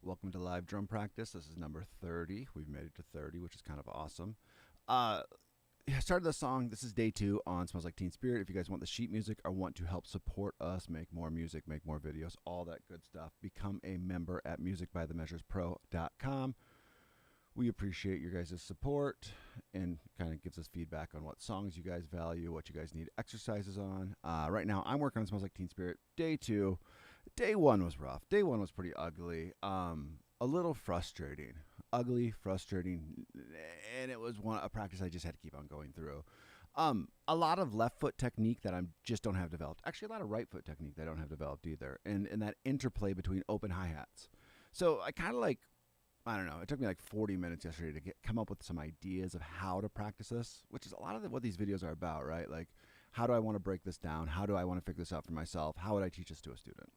Welcome to live drum practice. This is number 30. We've made it to 30, which is kind of awesome. Uh, I started the song. This is day 2 on Smells Like Teen Spirit. If you guys want the sheet music or want to help support us make more music, make more videos, all that good stuff, become a member at musicbythemeasurespro.com. We appreciate your guys' support and kind of gives us feedback on what songs you guys value, what you guys need exercises on. Right now, I'm working on Smells Like Teen Spirit. Day 2. Day 1 was rough. Day 1 was pretty ugly. A little frustrating. Ugly, frustrating, and it was a practice I just had to keep on going through. A lot of left foot technique that I just don't have developed. Actually, a lot of right foot technique that I don't have developed either, and that interplay between open hi-hats. So I kind of like, I don't know. It took me like 40 minutes yesterday to come up with some ideas of how to practice this, which is a lot of what these videos are about, right? Like, how do I want to break this down? How do I want to figure this out for myself? How would I teach this to a student?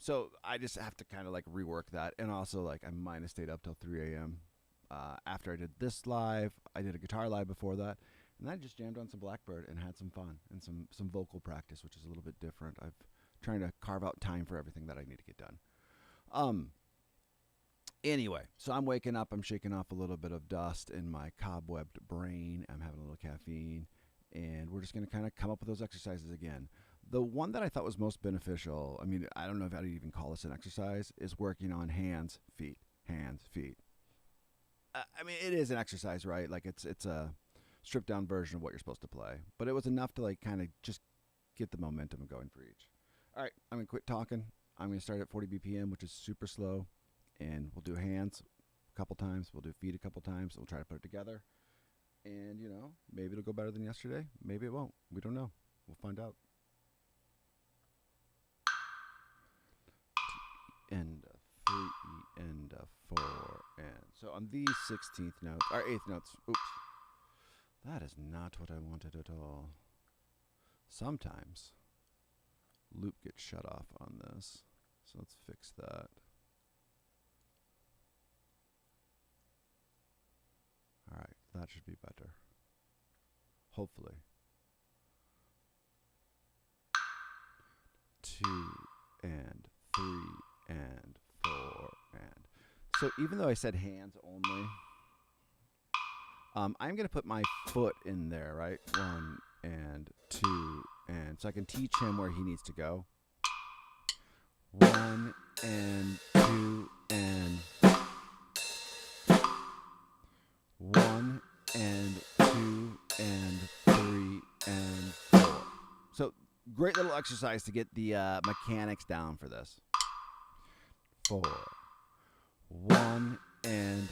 So I just have to kind of like rework that, and also like I might have stayed up till 3 a.m. After I did this live. I did a guitar live before that, and I just jammed on some Blackbird and had some fun and some vocal practice, which is a little bit different. I'm trying to carve out time for everything that I need to get done. Anyway, so I'm waking up. I'm shaking off a little bit of dust in my cobwebbed brain. I'm having a little caffeine, and we're just going to kind of come up with those exercises again. The one that I thought was most beneficial, I mean, I don't know if I'd even call this an exercise, is working on hands, feet, hands, feet. I mean, it is an exercise, right? Like it's a stripped down version of what you're supposed to play, but it was enough to like kind of just get the momentum going for each. All right, I'm gonna quit talking. I'm gonna start at 40 BPM, which is super slow, and we'll do hands a couple times. We'll do feet a couple times. We'll try to put it together, and maybe it'll go better than yesterday. Maybe it won't. We don't know. We'll find out. And a 3 and a 4 and so on these 16th notes or 8th notes. Oops, that is not what I wanted at all. Sometimes loop gets shut off on this, so let's fix that. All right, that should be better, hopefully. 2 and 3 and 4 and so even though I said hands only, I'm going to put my foot in there, right? 1 and 2 and so I can teach him where he needs to go. 1 and 2 and 1 and 2 and 3 and 4. So great little exercise to get the mechanics down for this. 4, 1 and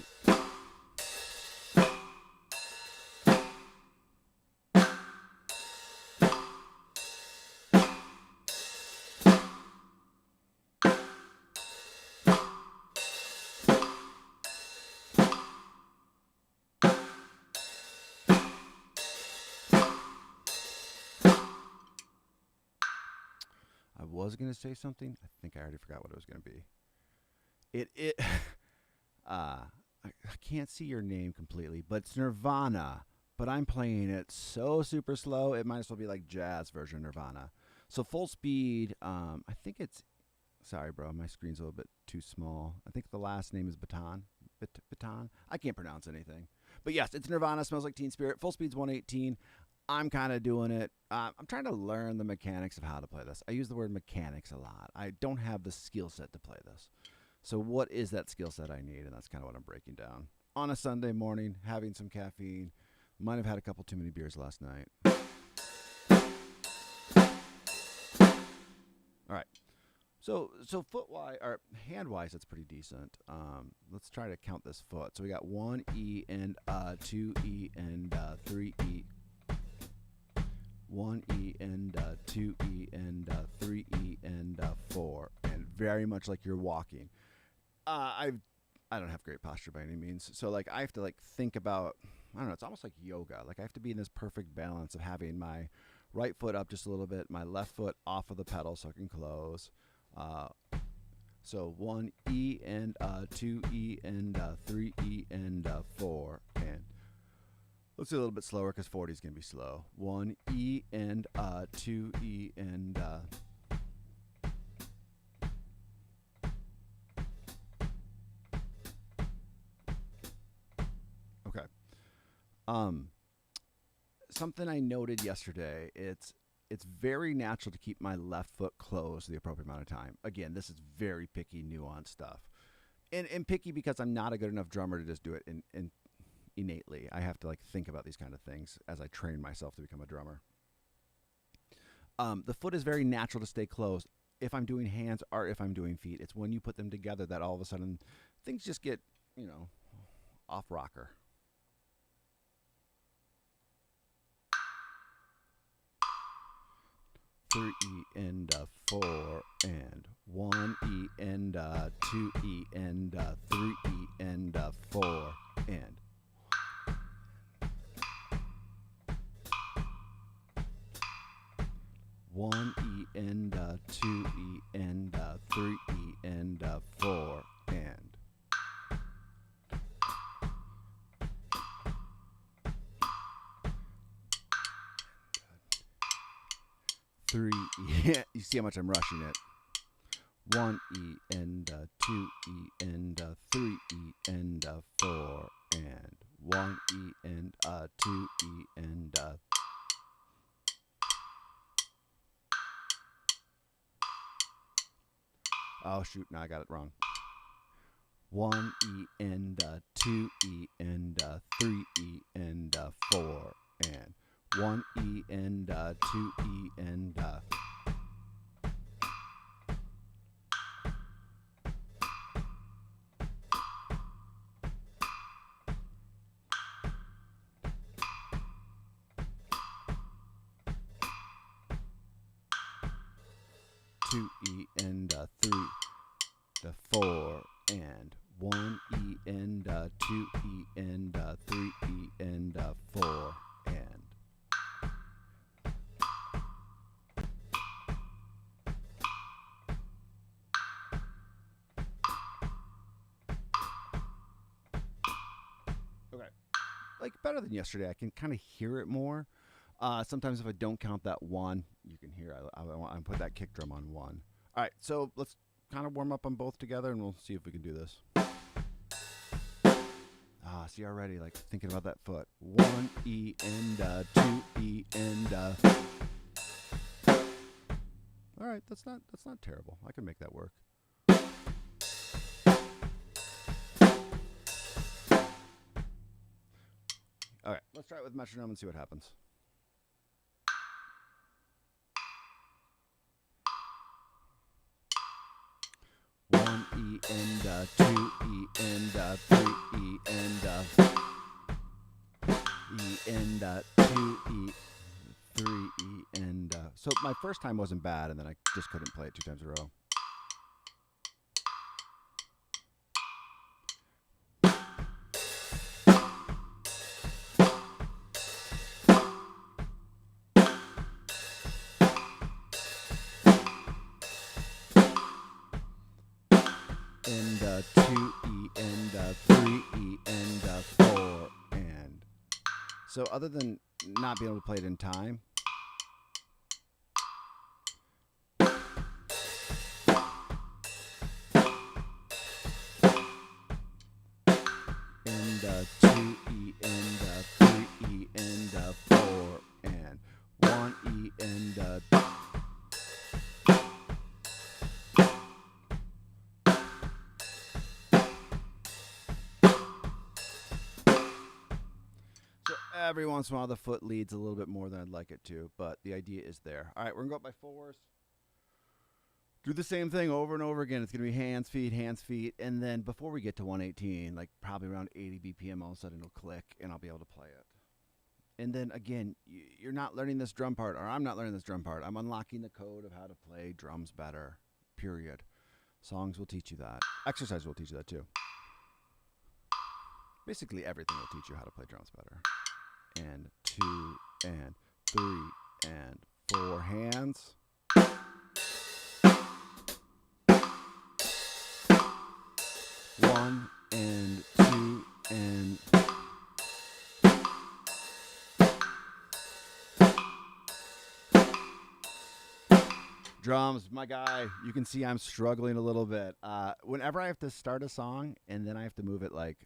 I was gonna say something. I think I already forgot what it was gonna be. It I can't see your name completely, but it's Nirvana. But I'm playing it so super slow. It might as well be like jazz version Nirvana. So full speed. I think it's. Sorry, bro. My screen's a little bit too small. I think the last name is Baton. Baton. I can't pronounce anything. But yes, it's Nirvana. Smells Like Teen Spirit. Full speed's 118. I'm kind of doing it. I'm trying to learn the mechanics of how to play this. I use the word mechanics a lot. I don't have the skill set to play this. So what is that skill set I need? And that's kind of what I'm breaking down. On a Sunday morning, having some caffeine. Might have had a couple too many beers last night. All right. So foot-wise, or hand-wise, that's pretty decent. Let's try to count this foot. So we got 1 E and 2 E and 3 E. 1 E and 2 E and 3 E and 4. And very much like you're walking. I don't have great posture by any means. So like I have to like think about, I don't know, it's almost like yoga. Like I have to be in this perfect balance of having my right foot up just a little bit, my left foot off of the pedal so I can close. So 1 E and 2 E and 3 E and 4 and let's do a little bit slower because 40 is going to be slow. 1 E and 2 E and Um, Something I noted yesterday. It's very natural to keep my left foot closed the appropriate amount of time. Again, this is very picky, nuanced stuff, and picky because I'm not a good enough drummer to just do it in innately. I have to like think about these kind of things as I train myself to become a drummer. The foot is very natural to stay closed if I'm doing hands or if I'm doing feet. It's when you put them together that all of a sudden things just get, you know, off rocker. 3E and 4 and 1E and 2E and 3E and 4 and 1E and 2E and 3E and 4 and 3E. You see how much I'm rushing it. 1E and 2E and 3E and 4 and 1E and 2E and oh shoot, now I got it wrong. 1E and 2E and 3E and 4 and 1E and 2E and 2E and 3 to 4 and 1E and 2E and 3E and 4 and okay, like better than yesterday. I can kind of hear it more. Sometimes if I don't count that one, you can hear I put that kick drum on one. All right, so let's kind of warm up on both together, and we'll see if we can do this. See already, like thinking about that foot. 1E and 2E and. All right, that's not terrible. I can make that work. All right, let's try it with metronome and see what happens. 1E and 2E and 3E and E and 2E, 3E and so my first time wasn't bad, and then I just couldn't play it 2 times in a row. And 2E and 3E and 4 and so other than not being able to play it in time, and 2E and 3E and 4 and 1E and every once in a while the foot leads a little bit more than I'd like it to, but the idea is there. All right, we're going to go up by 4s. Do the same thing over and over again. It's going to be hands, feet, and then before we get to 118, like probably around 80 BPM, all of a sudden it'll click, and I'll be able to play it. And then again, you're not learning this drum part, or I'm not learning this drum part. I'm unlocking the code of how to play drums better, period. Songs will teach you that. Exercise will teach you that too. Basically everything will teach you how to play drums better. And 2 and 3 and 4 hands. One and 2 and drums, my guy. You can see I'm struggling a little bit. Whenever I have to start a song and then I have to move it like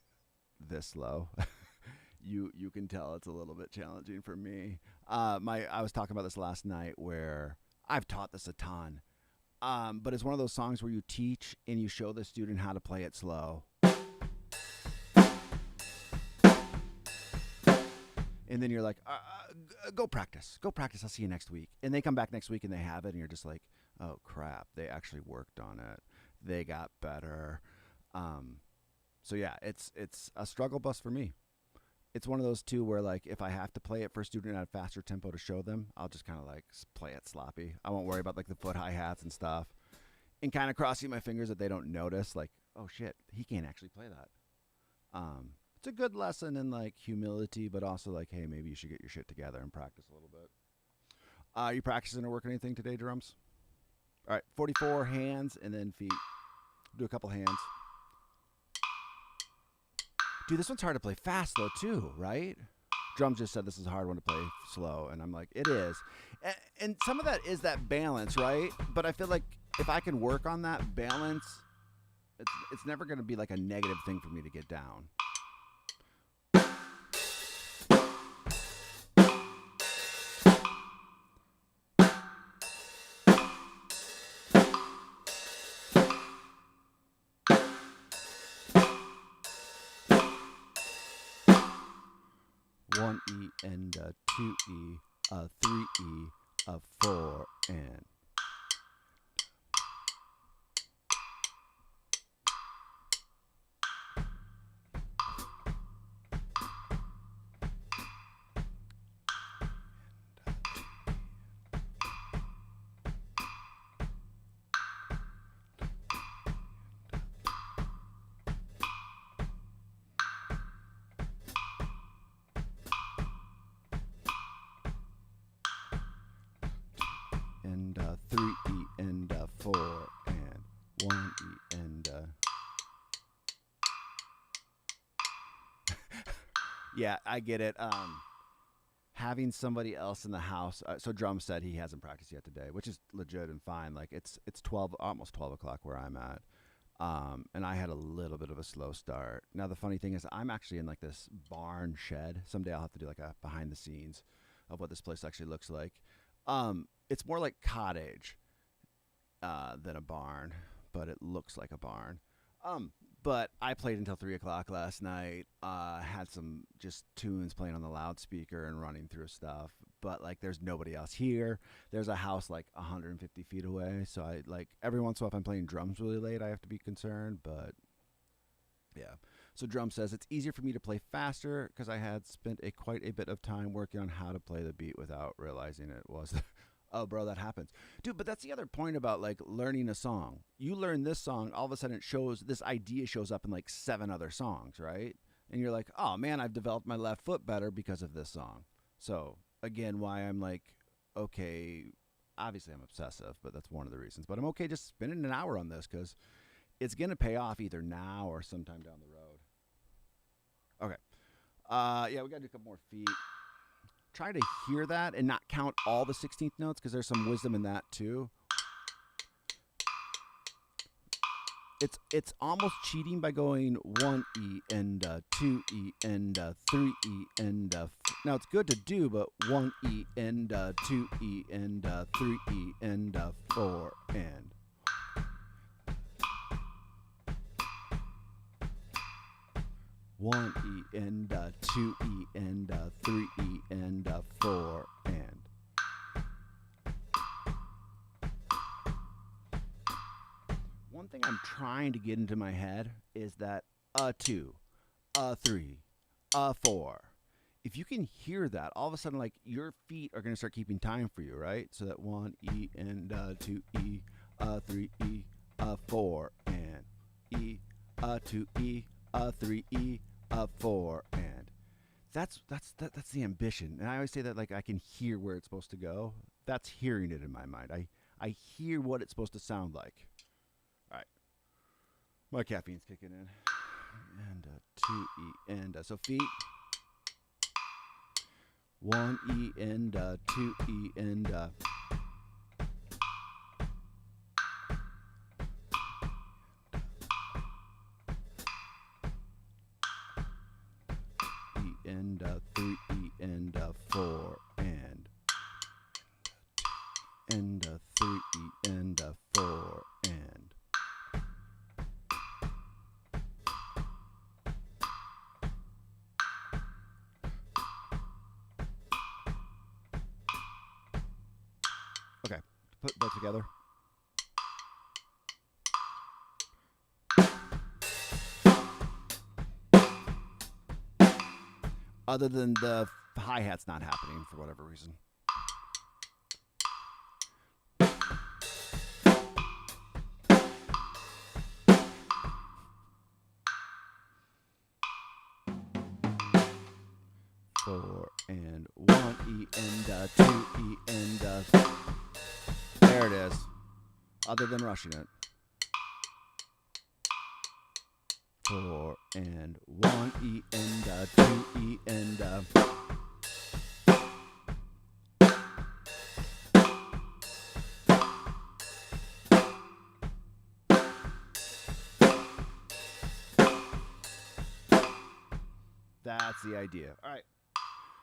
this low, You can tell it's a little bit challenging for me. I was talking about this last night where I've taught this a ton. But it's one of those songs where you teach and you show the student how to play it slow. And then you're like, go practice. Go practice. I'll see you next week. And they come back next week and they have it. And you're just like, oh, crap. They actually worked on it. They got better. So, yeah, it's a struggle bus for me. It's one of those, too, where, like, if I have to play it for a student at a faster tempo to show them, I'll just kind of, like, play it sloppy. I won't worry about, like, the foot hi-hats and stuff. And kind of crossing my fingers that they don't notice, like, oh, shit, he can't actually play that. It's a good lesson in, like, humility, but also, like, hey, maybe you should get your shit together and practice a little bit. Are you practicing or working anything today, drums? All right, 44 hands and then feet. Do a couple hands. Dude, this one's hard to play fast, though, too, right? Drums just said this is a hard one to play slow, and I'm like, it is. And some of that is that balance, right? But I feel like if I can work on that balance, it's never going to be like a negative thing for me to get down. One E and a 2E, a 3E, a 4, and a 3E and a 4 and 1E and yeah, I get it. Having somebody else in the house. So Drum said he hasn't practiced yet today, which is legit and fine. Like it's 12, almost 12 o'clock where I'm at. And I had a little bit of a slow start. Now the funny thing is I'm actually in like this barn shed. Someday I'll have to do like a behind the scenes of what this place actually looks like. It's more like cottage than a barn, but it looks like a barn. But I played until 3 o'clock last night. Had some just tunes playing on the loudspeaker and running through stuff. But like, there's nobody else here. There's a house like 150 feet away. So I like every once in a while, if I'm playing drums really late, I have to be concerned. But yeah. So Drum says it's easier for me to play faster because I had spent quite a bit of time working on how to play the beat without realizing it was. Oh, bro, that happens. Dude, but that's the other point about, like, learning a song. You learn this song, all of a sudden this idea shows up in, like, 7 other songs, right? And you're like, oh, man, I've developed my left foot better because of this song. So, again, why I'm like, okay, obviously I'm obsessive, but that's one of the reasons. But I'm okay just spending an hour on this because it's going to pay off either now or sometime down the road. Okay. Yeah, we got to do a couple more feet. Try to hear that and not count all the 16th notes because there's some wisdom in that too. It's almost cheating by going 1E and 2E and 3E and now it's good to do, but 1E and 2E and 3E and 4 and 1E and 2E and 3E and 4 and one thing I'm trying to get into my head is that a 2, a 3, a 4. If you can hear that, all of a sudden, like, your feet are going to start keeping time for you, right? So that 1E and 2E, 3E, 4 and E, 2E, 3E, 4 and that's the ambition. And I always say that, like, I can hear where it's supposed to go. That's hearing it in my mind. I hear what it's supposed to sound like. All right, my caffeine's kicking in. And 2E and so feet 1E and 2E and and 3 and 4 and 3 and 4 and. Okay, put that together. Other than the hi-hat's not happening for whatever reason. Four and 1 E and 2 E and there it is. Other than rushing it. 4 and 1 E and 2 E and that's the idea. All right.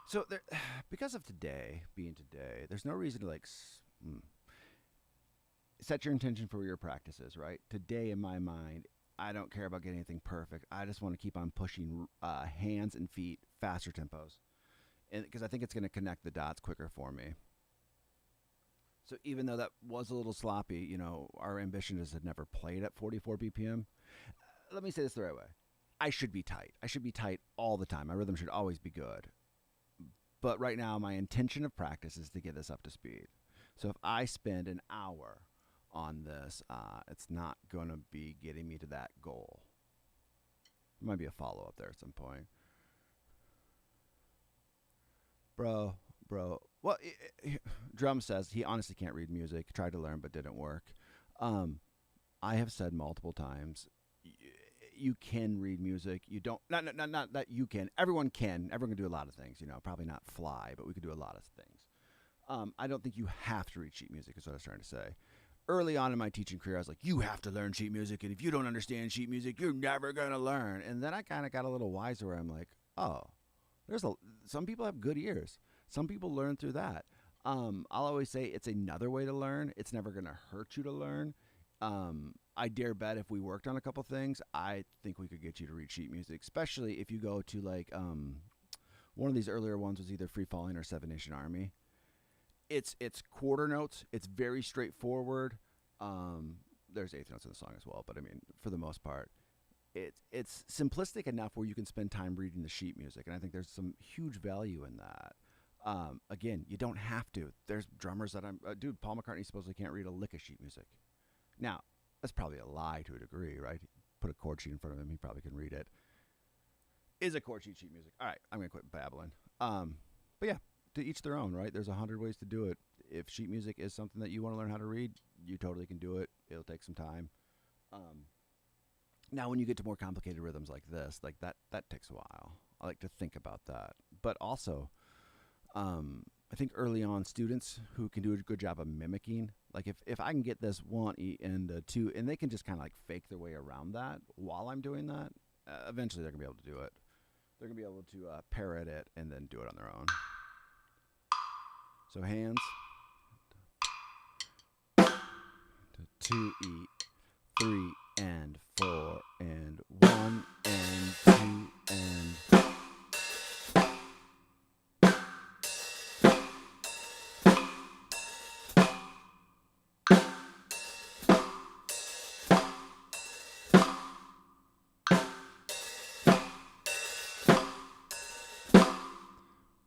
So there, because of today being today, there's no reason to set your intention for your practices, right? Today, in my mind, I don't care about getting anything perfect. I just want to keep on pushing hands and feet, faster tempos, and because I think it's going to connect the dots quicker for me. So even though that was a little sloppy, you know, our ambition is to never play it at 44 BPM. Let me say this the right way. I should be tight. I should be tight all the time. My rhythm should always be good. But right now, my intention of practice is to get this up to speed. So if I spend an hour on this, it's not going to be getting me to that goal. There might be a follow-up there at some point. Bro. Well, Drum says he honestly can't read music. Tried to learn, but didn't work. I have said multiple times, you can read music. You don't. Not that you can. Everyone can. Everyone can do a lot of things. You know, probably not fly, but we could do a lot of things. I don't think you have to read sheet music. Is what I was trying to say. Early on in my teaching career, I was like, you have to learn sheet music, and if you don't understand sheet music, you're never gonna learn. And then I kind of got a little wiser, where I'm like, oh, some people have good ears. Some people learn through that. I'll always say it's another way to learn. It's never gonna hurt you to learn. I dare bet if we worked on a couple things, I think we could get you to read sheet music, especially if you go to like one of these earlier ones was either Free Falling or Seven Nation Army. It's quarter notes. It's very straightforward. There's eighth notes in the song as well, but I mean, for the most part, it's simplistic enough where you can spend time reading the sheet music, and I think there's some huge value in that. Again, you don't have to. There's drummers that dude, Paul McCartney supposedly can't read a lick of sheet music. Now, that's probably a lie to a degree, right? Put a chord sheet in front of him, he probably can read it. Is a chord sheet music? All right, I'm going to quit babbling. But yeah, to each their own, right? There's 100 ways to do it. If sheet music is something that you want to learn how to read, you totally can do it. It'll take some time. Now, when you get to more complicated rhythms like this, like that takes a while. I like to think about that. But also, I think early on, students who can do a good job of mimicking, like if I can get this 1 E and 2, and they can just kind of like fake their way around that while I'm doing that, eventually they're going to be able to do it. They're going to be able to parrot it and then do it on their own. So hands, 2 E, 3 and 4 and 1 and 2 and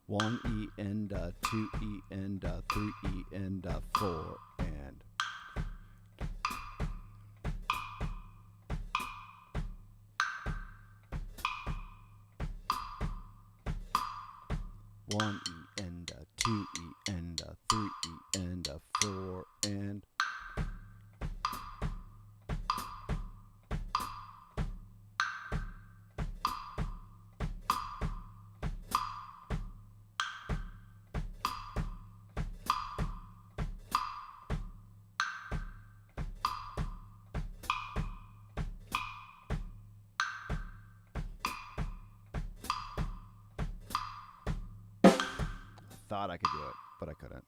1 E and 2 E and 3 E and 4 and 1 E and 2 E and 3 E and 4 and thought I could do it, but I couldn't.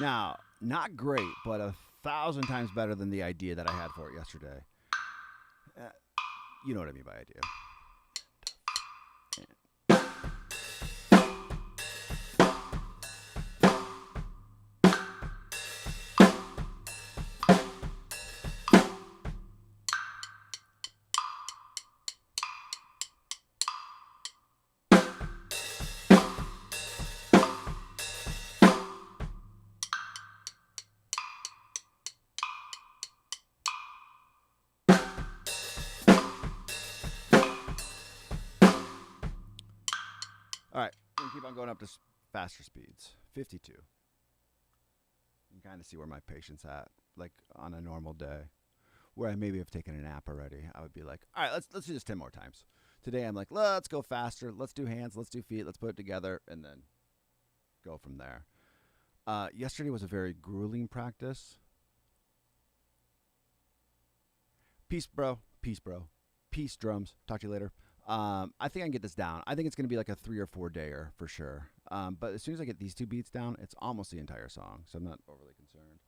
Now, not great, but 1,000 times better than the idea that I had for it yesterday. You know what I mean by idea. All right, we're gonna keep on going up to faster speeds. 52. You can kind of see where my patient's at, like on a normal day, where I maybe have taken a nap already. I would be like, all right, let's do this 10 more times. Today I'm like, let's go faster. Let's do hands. Let's do feet. Let's put it together, and then go from there. Yesterday was a very grueling practice. Peace, bro. Peace, bro. Peace, drums. Talk to you later. I think I can get this down. I think it's going to be like a 3 or 4 dayer for sure. But as soon as I get these 2 beats down, it's almost the entire song, so I'm not overly concerned.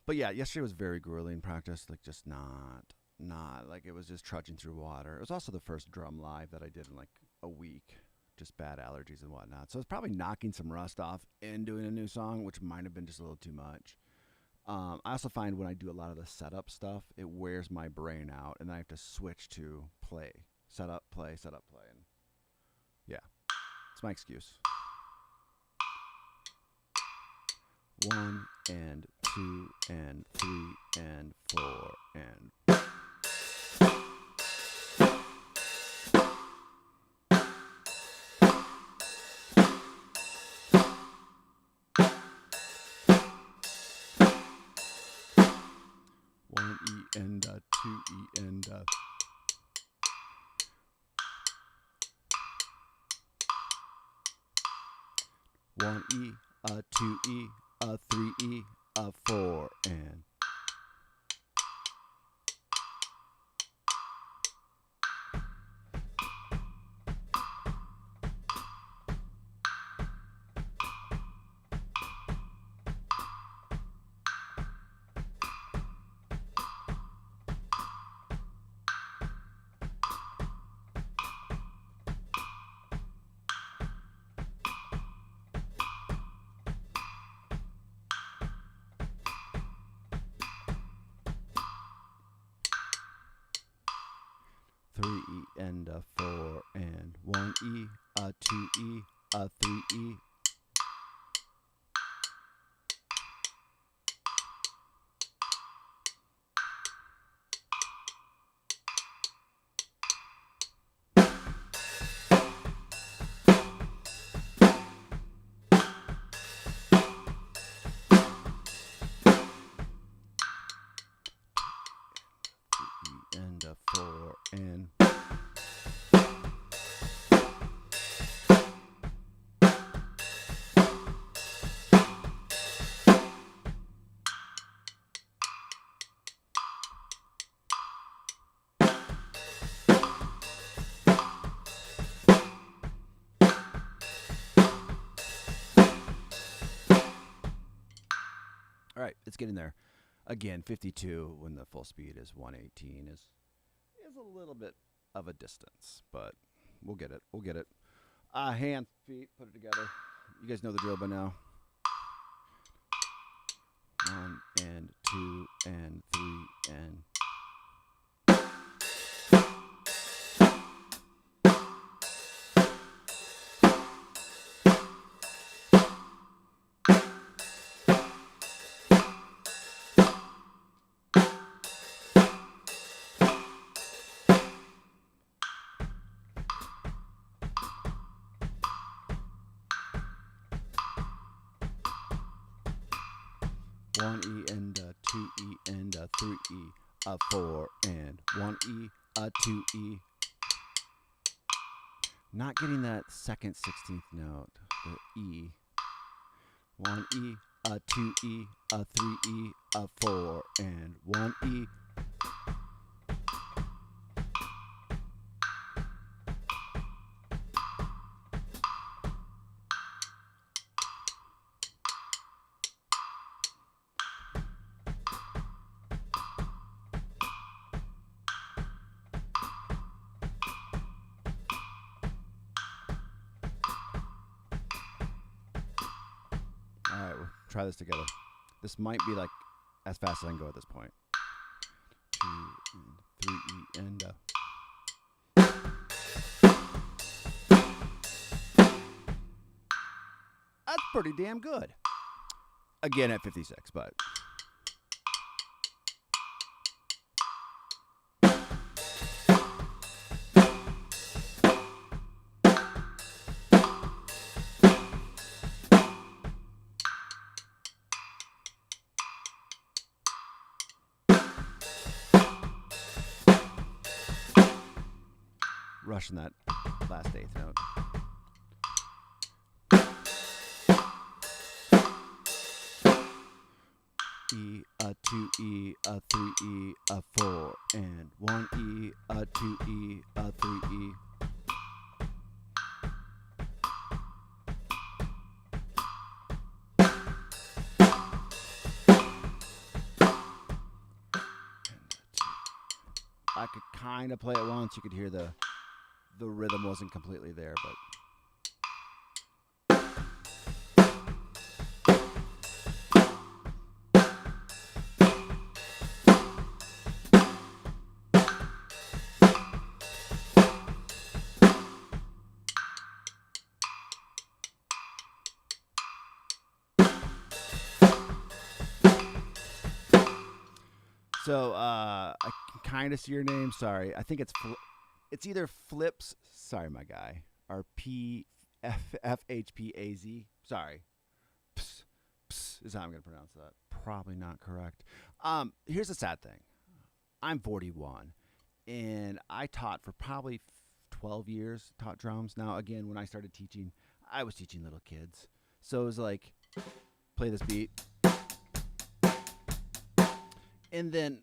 But yeah, yesterday was very grueling practice. Like just not like it was just trudging through water. It was also the first drum live that I did in like a week. Just bad allergies and whatnot. So it's probably knocking some rust off and doing a new song, which might have been just a little too much. I also find when I do a lot of the setup stuff, it wears my brain out, and then I have to switch to play. Setup, play, setup, play. And yeah, it's my excuse. 1 and 2 and 3 and 4 and... and 2 E and 1 E 2 E 3 E 4 and three E and 4 and 1 E 2 E 3 E. And 4 and all right, it's getting there. Again, 52 when the full speed is 118 is a little bit of a distance, but we'll get it. We'll get it. Hands, feet, put it together. You guys know the drill by now. 1 and 2 and 3 and... One E and 2 E and 3 E 4 and 1 E 2 E. Not getting that second 16th note, the E. 1 E 2 E 3 E 4 and 1 E. try this together. This might be like as fast as I can go at this point. 2 and 3 and That's pretty damn good. Again at 56, but rushing that last eighth note. E, a 2 E, a 3 E, a 4 and 1 E, a 2 E, a 3 E. I could kind of play it once. You could hear the rhythm wasn't completely there, but so I can kind of see your name. Sorry, I think it's either Flips. Sorry, my guy. Or FHPAZ. Sorry, Ps is how I'm gonna pronounce that. Probably not correct. Here's the sad thing. I'm 41, and I taught for probably 12 years. Taught drums. Now, again, when I started teaching, I was teaching little kids, so it was like, play this beat. And then,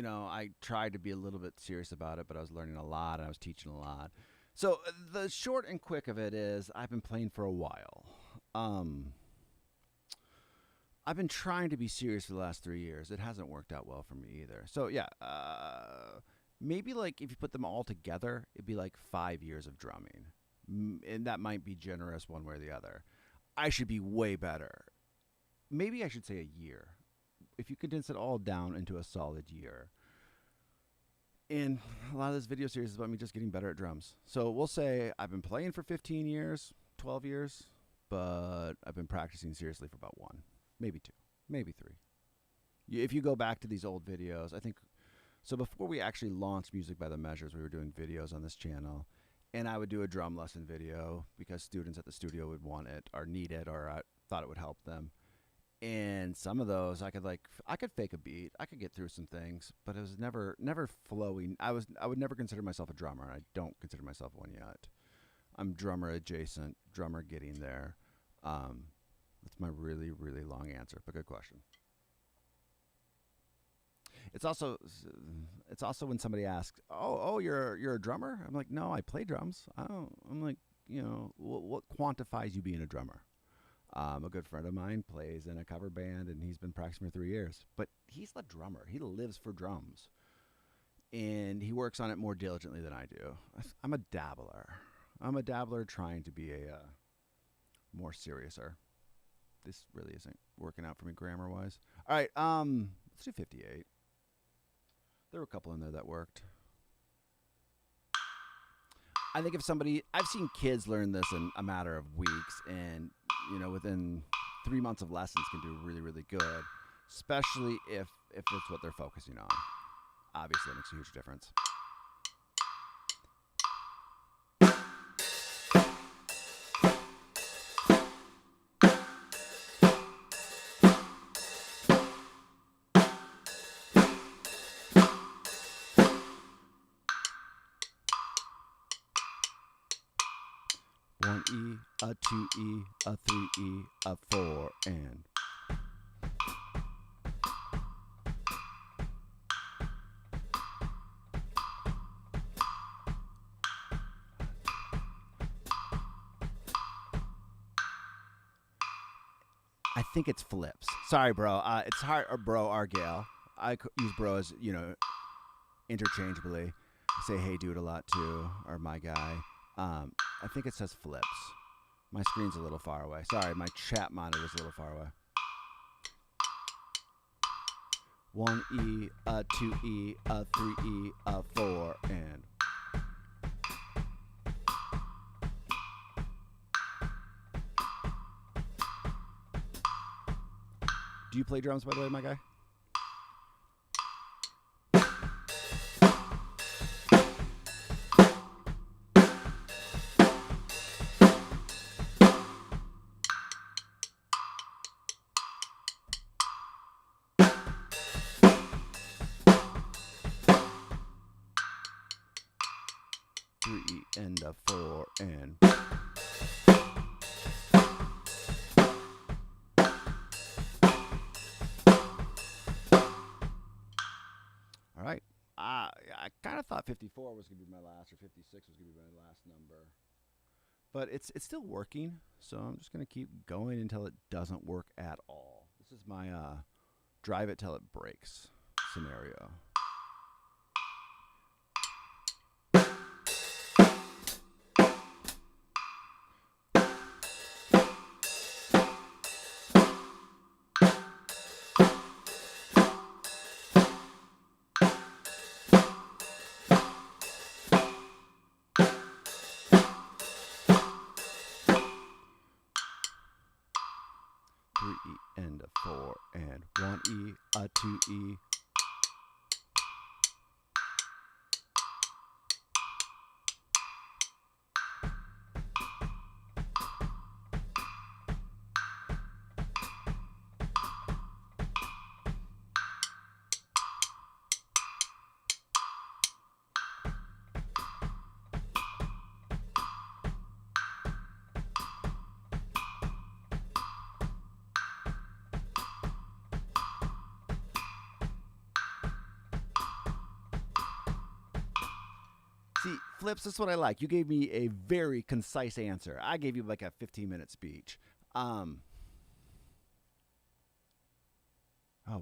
I tried to be a little bit serious about it, but I was learning a lot and I was teaching a lot. So the short and quick of it is I've been playing for a while. I've been trying to be serious for the last 3 years. It hasn't worked out well for me either. So yeah, maybe like if you put them all together, it'd be like 5 years of drumming. And that might be generous one way or the other. I should be way better. Maybe I should say a year. If you condense it all down into a solid year. And a lot of this video series is about me just getting better at drums. So we'll say I've been playing for 15 years, 12 years, but I've been practicing seriously for about 1, maybe 2, maybe 3. If you go back to these old videos, I think, so before we actually launched Music by the Measures, we were doing videos on this channel, and I would do a drum lesson video because students at the studio would want it or need it, or I thought it would help them. And some of those I could fake a beat. I could get through some things, but it was never flowing. I would never consider myself a drummer, and I don't consider myself one yet. I'm drummer adjacent, drummer getting there. That's my really, really long answer, but good question. It's also when somebody asks, "Oh, you're a drummer?" I'm like, "No, I play drums." I'm like, what quantifies you being a drummer? A good friend of mine plays in a cover band, and he's been practicing for 3 years. But he's the drummer. He lives for drums. And he works on it more diligently than I do. I'm a dabbler. I'm a dabbler trying to be a more seriouser. This really isn't working out for me grammar-wise. All right, let's do 58. There were a couple in there that worked. I think I've seen kids learn this in a matter of weeks, and within 3 months of lessons can do really, really good, especially if it's what they're focusing on. Obviously, that makes a huge difference. One E, a 2 E, a 3 E, a 4, and I think it's flips. Sorry, bro. It's hard, or bro, Argale. I use bro as, interchangeably. I say hey dude a lot too, or my guy. I think it says flips. My screen's a little far away. Sorry, my chat monitor's a little far away. 1E, a 2E, a 3E, a 4, and... Do you play drums, by the way, my guy? 3 and a 4 and... All right. I kind of thought 54 was going to be my last, or 56 was going to be my last number. But it's still working, so I'm just going to keep going until it doesn't work at all. This is my drive it till it breaks scenario. E and a 4 and 1E, a 2E. See, Flips, that's what I like. You gave me a very concise answer. I gave you like a 15-minute speech. Oh,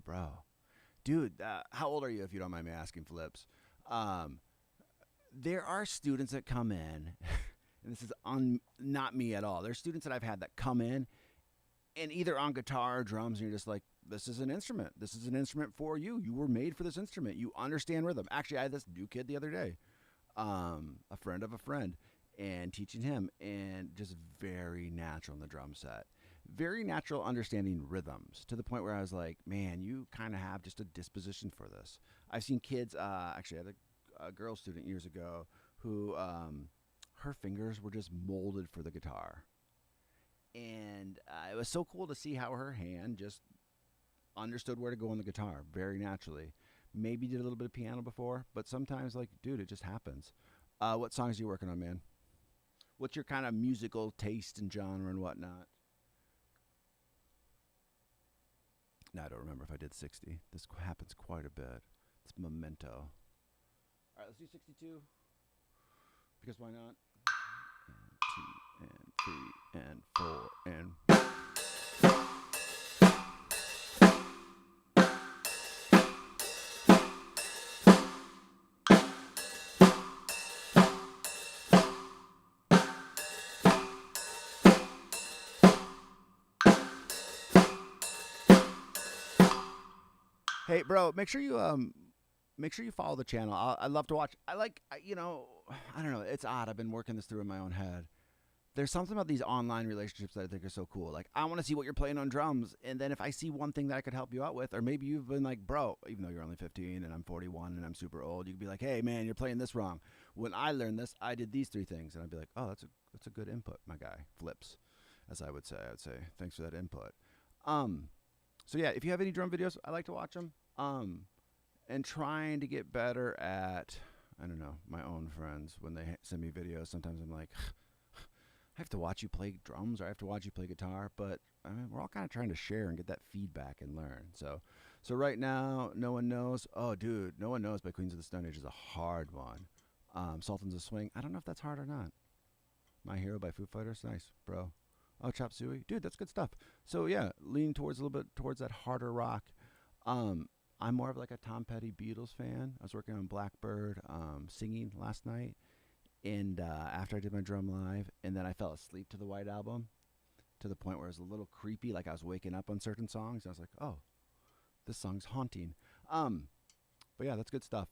bro. Dude, how old are you, if you don't mind me asking, Flips? There are students that come in, and this is not me at all. There's students that I've had that come in, and either on guitar or drums, and you're just like, this is an instrument. This is an instrument for you. You were made for this instrument. You understand rhythm. Actually, I had this new kid the other day. A friend of a friend, and teaching him, and just very natural in the drum set. Very natural understanding rhythms, to the point where I was like, man, you kind of have just a disposition for this. I've seen kids, actually I had a girl student years ago who her fingers were just molded for the guitar. And it was so cool to see how her hand just understood where to go on the guitar very naturally. Maybe did a little bit of piano before, but sometimes, like, dude, it just happens. What songs are you working on, man? What's your kind of musical taste and genre and whatnot? No, I don't remember if I did 60. This happens quite a bit. It's memento. All right, let's do 62. Because why not? And 2 and 3 and 4 and... Hey, bro, make sure you follow the channel. I love to watch. I don't know. It's odd. I've been working this through in my own head. There's something about these online relationships that I think are so cool. Like, I want to see what you're playing on drums, and then if I see one thing that I could help you out with, or maybe you've been like, bro, even though you're only 15 and I'm 41 and I'm super old, you could be like, hey, man, you're playing this wrong. When I learned this, I did these 3 things, and I'd be like, oh, that's a good input, my guy. Flips, as I would say. Thanks for that input. So yeah, if you have any drum videos, I like to watch them. And trying to get better at, I don't know, my own friends, when they send me videos, sometimes I'm like, I have to watch you play drums, or I have to watch you play guitar, but I mean, we're all kind of trying to share and get that feedback and learn. So right now, No One Knows. Oh, dude, No One Knows by Queens of the Stone Age is a hard one. Sultans of Swing. I don't know if that's hard or not. My Hero by Foo Fighters. Nice, bro. Oh, Chop Suey. Dude, that's good stuff. So yeah, lean towards a little bit towards that harder rock. I'm more of like a Tom Petty Beatles fan. I was working on Blackbird, singing last night, And after I did my drum live, and then I fell asleep to the White Album to the point where it was a little creepy, like I was waking up on certain songs. I was like, oh, this song's haunting. Um, but yeah, that's good stuff.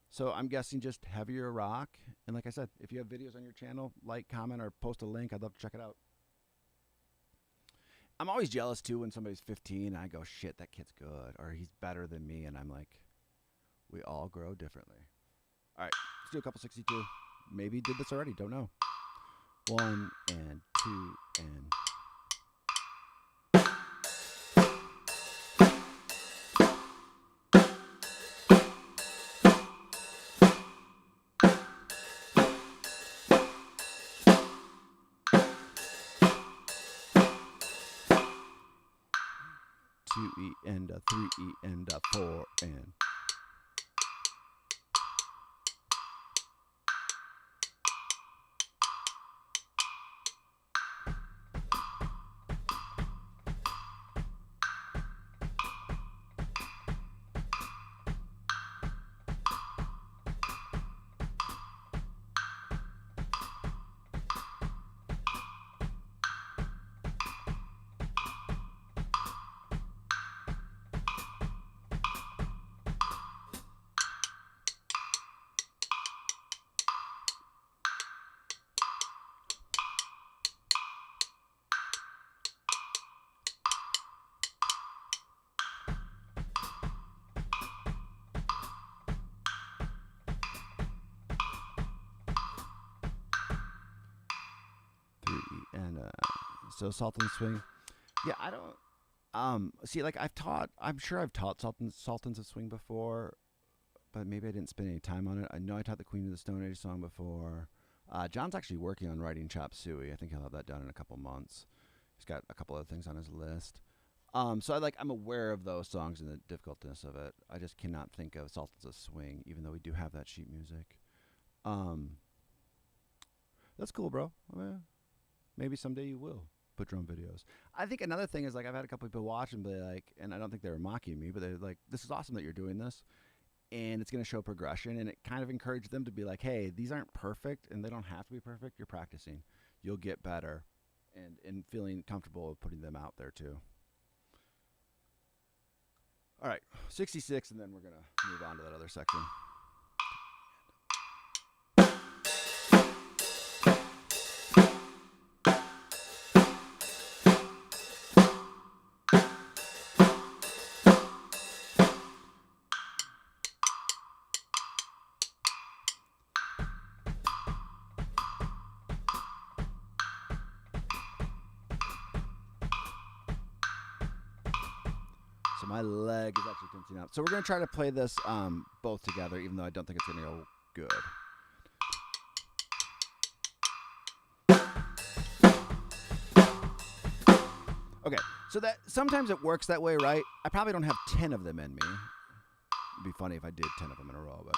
So I'm guessing just heavier rock. And like I said, if you have videos on your channel, like, comment, or post a link. I'd love to check it out. I'm always jealous too when somebody's 15 and I go, shit, that kid's good, or he's better than me. And I'm like, we all grow differently. All right, let's do a couple 62. Maybe did this already, don't know. 1 and 2 and 2E and a 3E and a 4 and 3E and so Salt and Swing. Yeah, I don't see, like, I'm sure I've taught Sultans of Swing before, but maybe I didn't spend any time on it. I know I taught the Queen of the Stone Age song before. John's actually working on writing Chop Suey. I think he'll have that done in a couple months. He's got a couple other things on his list. So I'm aware of those songs and the difficultness of it. I just cannot think of Sultans of Swing, even though we do have that sheet music. That's cool, bro. Maybe someday you will put drum videos. I think another thing is, like, I've had a couple people watch and be like, and I don't think they were mocking me, but they're like, this is awesome that you're doing this. And it's going to show progression, and it kind of encouraged them to be like, hey, these aren't perfect, and they don't have to be perfect. You're practicing. You'll get better, and feeling comfortable with putting them out there too. All right, 66, and then we're going to move on to that other section. So my leg is actually tensing up. So we're going to try to play this both together, even though I don't think it's going to go good. Okay, so that sometimes it works that way, right? I probably don't have 10 of them in me. It'd be funny if I did 10 of them in a row, but...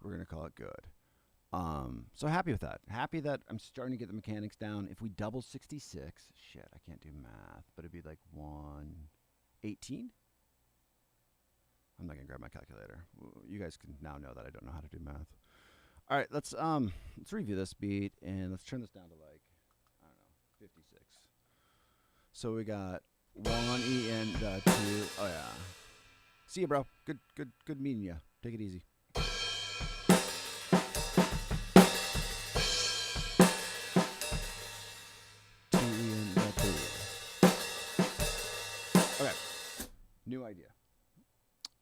We're going to call it good. So happy with that. Happy that I'm starting to get the mechanics down. If we double 66, shit, I can't do math, but it'd be like 118? I'm not going to grab my calculator. You guys can now know that I don't know how to do math. All right, let's review this beat, and let's turn this down to, like, I don't know, 56. So we got 1 E and 2. Oh yeah. See you, bro. Good meeting you. Take it easy. New idea.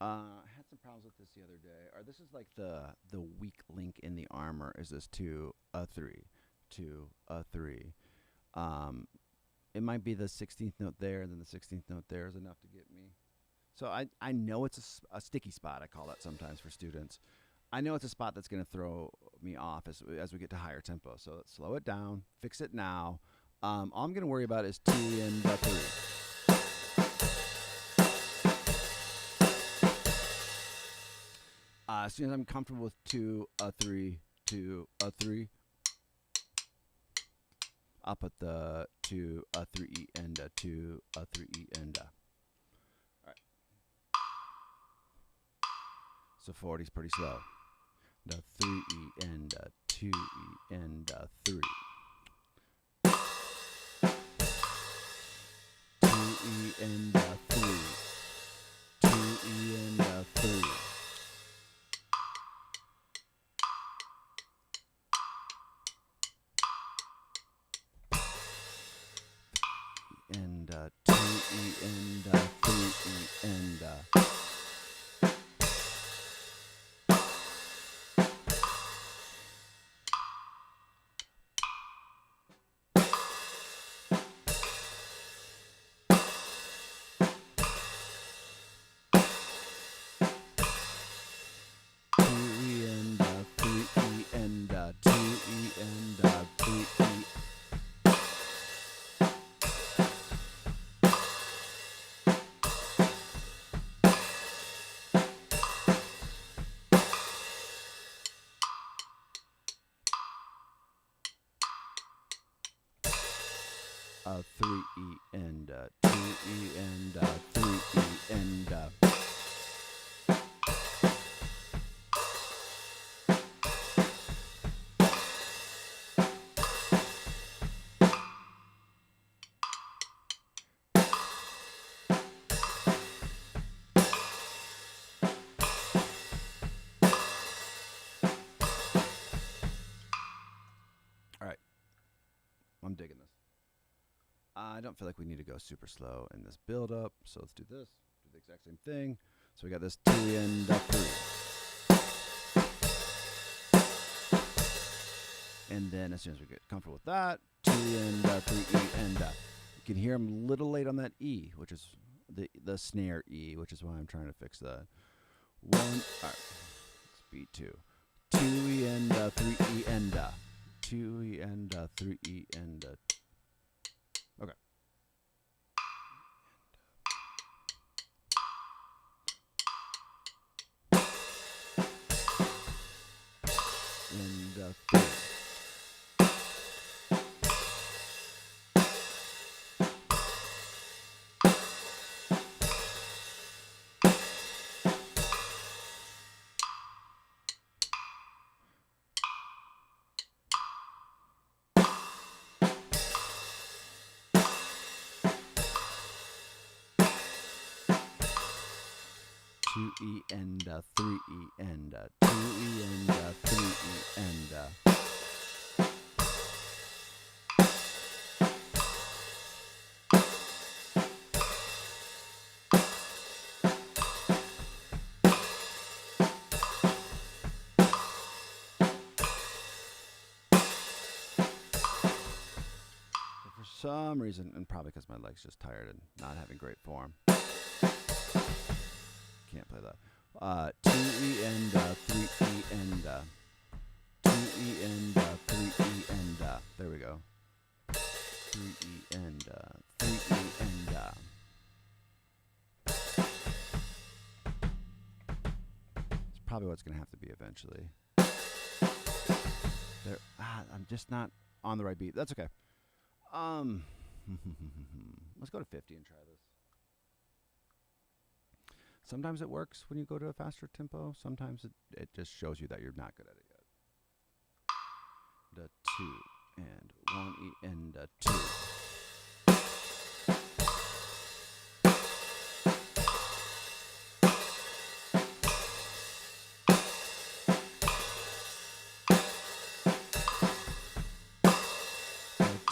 I had some problems with this the other day. This is like the weak link in the armor. Is this 2 a 3, 2 a 3? It might be the 16th note there, and then the 16th note there is enough to get me. So I know it's a sticky spot. I call that sometimes for students. I know it's a spot that's going to throw me off as we get to higher tempo. So let's slow it down, fix it now. All I'm going to worry about is 2 and 3. As soon as I'm comfortable with 2, a 3, 2, a 3, I'll put the 2, a 3, E, and a 2, a 3, E, and a. All right. So 40 is pretty slow. The 3, E, and a 2, E, and a 3. 2, E, and a 3. 2, E, and a 3. And 2 E and 3 E and 2 E and 3 E and 2 E and 3 E. Three E and 2 E and 3 E and all right. I'm digging this. I don't feel like we need to go super slow in this build up, so let's do this. Do the exact same thing. So we got this 2 and 3. And then as soon as we get comfortable with that, 2 and 3 E and you can hear I'm a little late on that E, which is the snare E, which is why I'm trying to fix that. 1, all right, speed 2. 2 E and 3 E and 2 E and 3 E and okay. And 3. 2 E and 3 E and 2 E and 3 E and for some reason, and probably because my leg's just tired and not having great form, can't play that. 2 E and 3 E and 2 E and 3 E and there we go. 3 E and 3 E and it's probably what it's gonna have to be eventually. There, I'm just not on the right beat. That's okay. Let's go to 50 and try this. Sometimes it works when you go to a faster tempo. Sometimes it just shows you that you're not good at it yet. The 2 and 1 E and 2.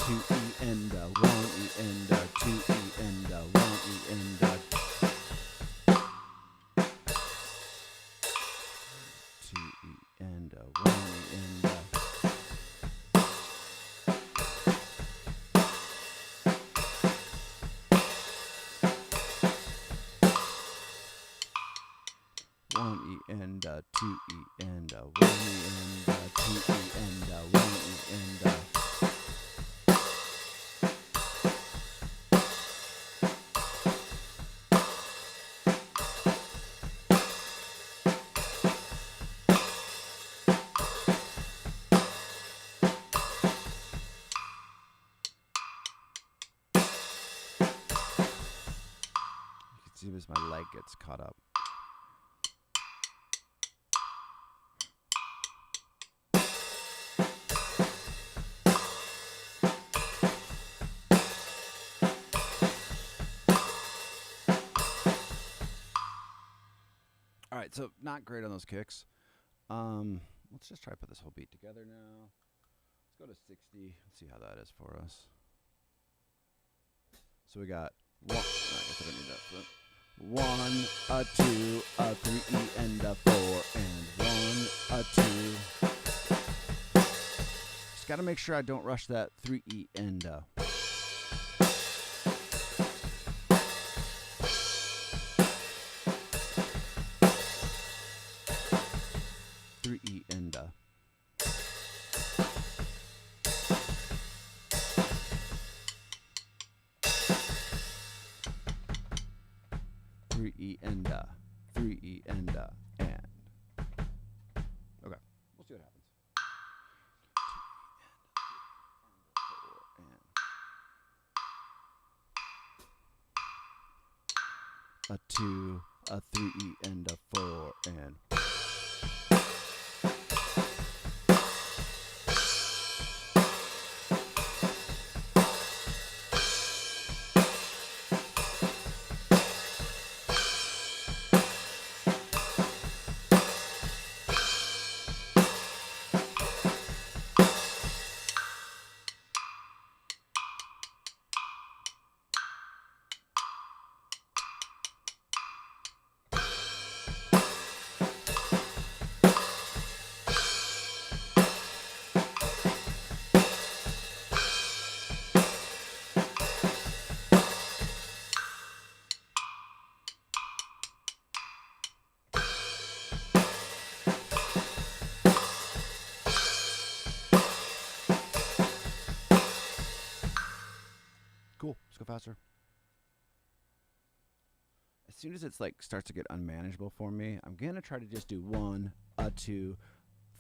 2 E and 1 E and 2 E and 1 E and 2 E and 1 E and 1 E and 2 E and 1 E and 2 E and 1 E and 2 me as my leg gets caught up. All right, so not great on those kicks. Let's just try to put this whole beat together now. Let's go to 60. Let's see how that is for us. So we got one. I guess I don't need that. But 1, a 2, a 3, and a 4, and 1, a 2. Just got to make sure I don't rush that 3 and a. 3 and a. 3 and a. 3 and a. And. Okay. We'll see what happens. A 2, a 3, and a 4, and. Cool. Let's go faster. As soon as it's like starts to get unmanageable for me, I'm gonna try to just do 1, a 2,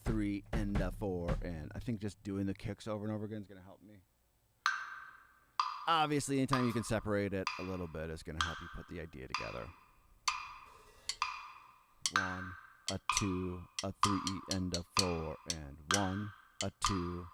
3, and a 4, and I think just doing the kicks over and over again is gonna help me. Obviously, anytime you can separate it a little bit is gonna help you put the idea together. 1, a 2, a 3, and a 4, and 1, a 2.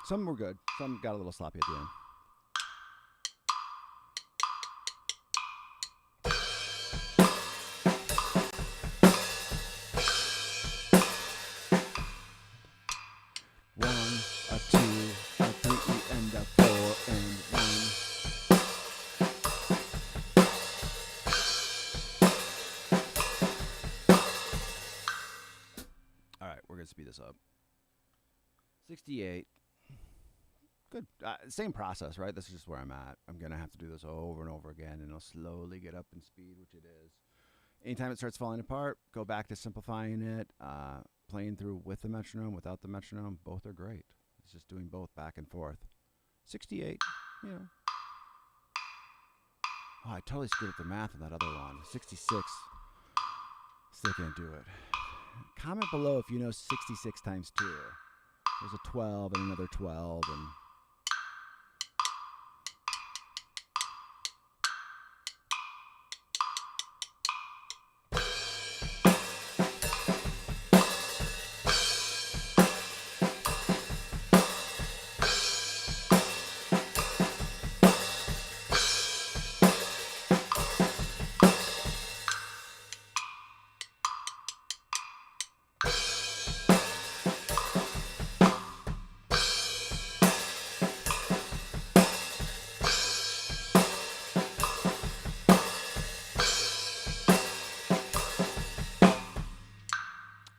Some were good. Some got a little sloppy at the end. One, a 2, a 3, and a 4, and 1. All right, we're gonna speed this up. 68. Good. Same process, right? This is just where I'm at. I'm going to have to do this over and over again, and it'll slowly get up in speed, which it is. Anytime it starts falling apart, go back to simplifying it, playing through with the metronome, without the metronome. Both are great. It's just doing both back and forth. 68, you know. Oh, I totally screwed up the math on that other one. 66. Still can't do it. Comment below if you know 66 times 2. There's a 12 and another 12 and...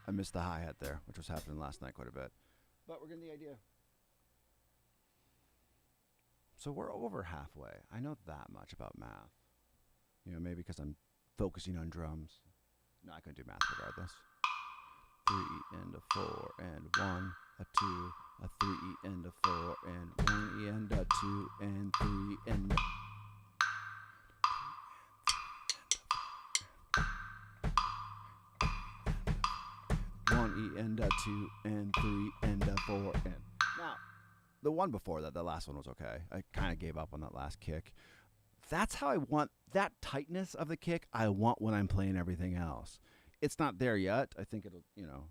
I missed the hi-hat there, which was happening last night quite a bit. But we're getting the idea. So we're over halfway. I know that much about math. You know, maybe because I'm focusing on drums. No, I couldn't do math regardless. 3 and a 4 and 1, a 2, a 3 and a 4 and 1 E and a 2 and 3 and a 1 E and a 2 and 3 and a 4 and now the one before that, the last one was okay. I kind of gave up on that last kick. That's how I want that tightness of the kick. I want when I'm playing everything else. It's not there yet. I think it'll,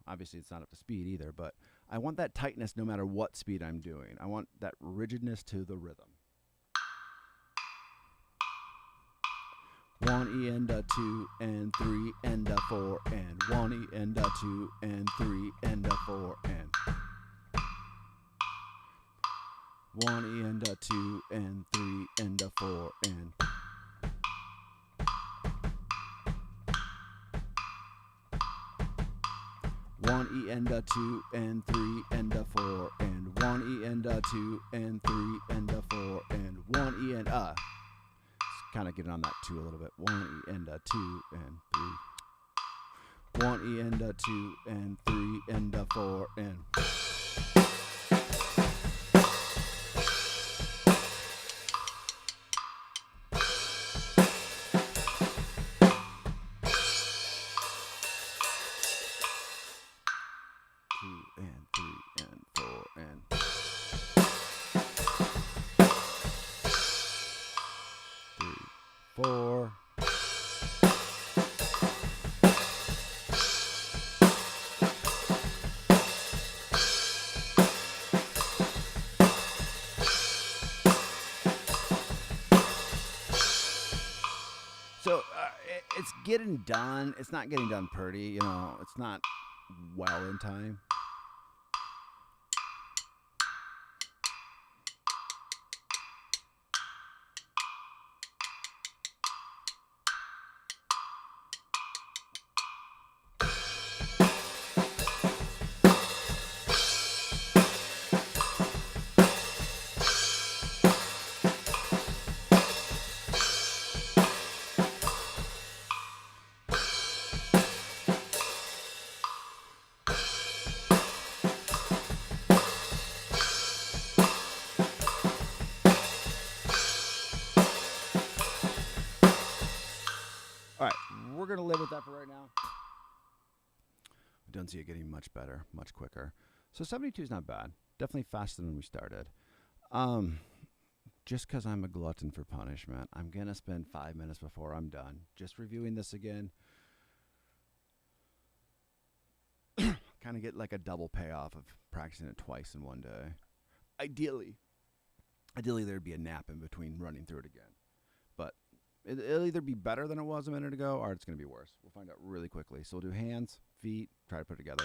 obviously it's not up to speed either, but I want that tightness no matter what speed I'm doing. I want that rigidness to the rhythm. 1 E and a 2 and 3 and a 4 and 1 E and a 2 and 3 and a 4 and 1 E and a 2 and 3 and a 4 and 1 E and a 2 and 3 and a 4 and 1 E and a 2 and 3 and a 4 and 1 E and kind of getting on that 2 a little bit. 1 E and a 2 and 3. 1 E and a 2 and 3 and a 4 and 2 and 3 and 4 and 3, 4. So it's getting done. It's not getting done pretty, it's not well in time. All right, we're going to live with that for right now. I don't see it getting much better, much quicker. So 72 is not bad. Definitely faster than we started. Just because I'm a glutton for punishment, I'm going to spend 5 minutes before I'm done just reviewing this again. Kind of get like a double payoff of practicing it twice in one day. Ideally there'd be a nap in between running through it again. But it'll either be better than it was a minute ago or it's going to be worse. We'll find out really quickly. So we'll do hands, feet, try to put it together.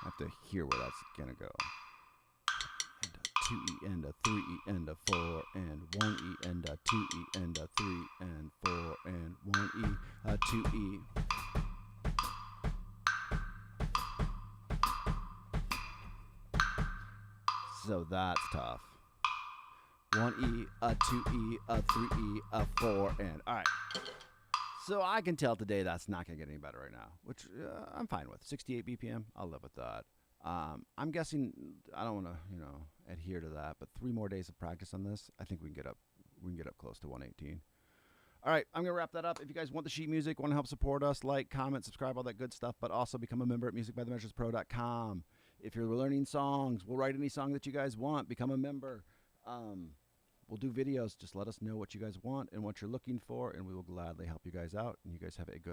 I have to hear where that's gonna go. And a 2 E and a 3 E and a 4 and 1 E and a 2 E and a 3 and 4 and 1 E, a 2 E. So that's tough. 1 E, a 2 E, a 3 E, a 4 and all right. So I can tell today that's not going to get any better right now, which I'm fine with. 68 BPM, I'll live with that. I'm guessing I don't want to, adhere to that, but 3 more days of practice on this, I think we can get up close to 118. All right, I'm going to wrap that up. If you guys want the sheet music, want to help support us, like, comment, subscribe, all that good stuff, but also become a member at musicbythemeasurespro.com. If you're learning songs, we'll write any song that you guys want. Become a member. We'll do videos. Just let us know what you guys want and what you're looking for, and we will gladly help you guys out. And you guys have a good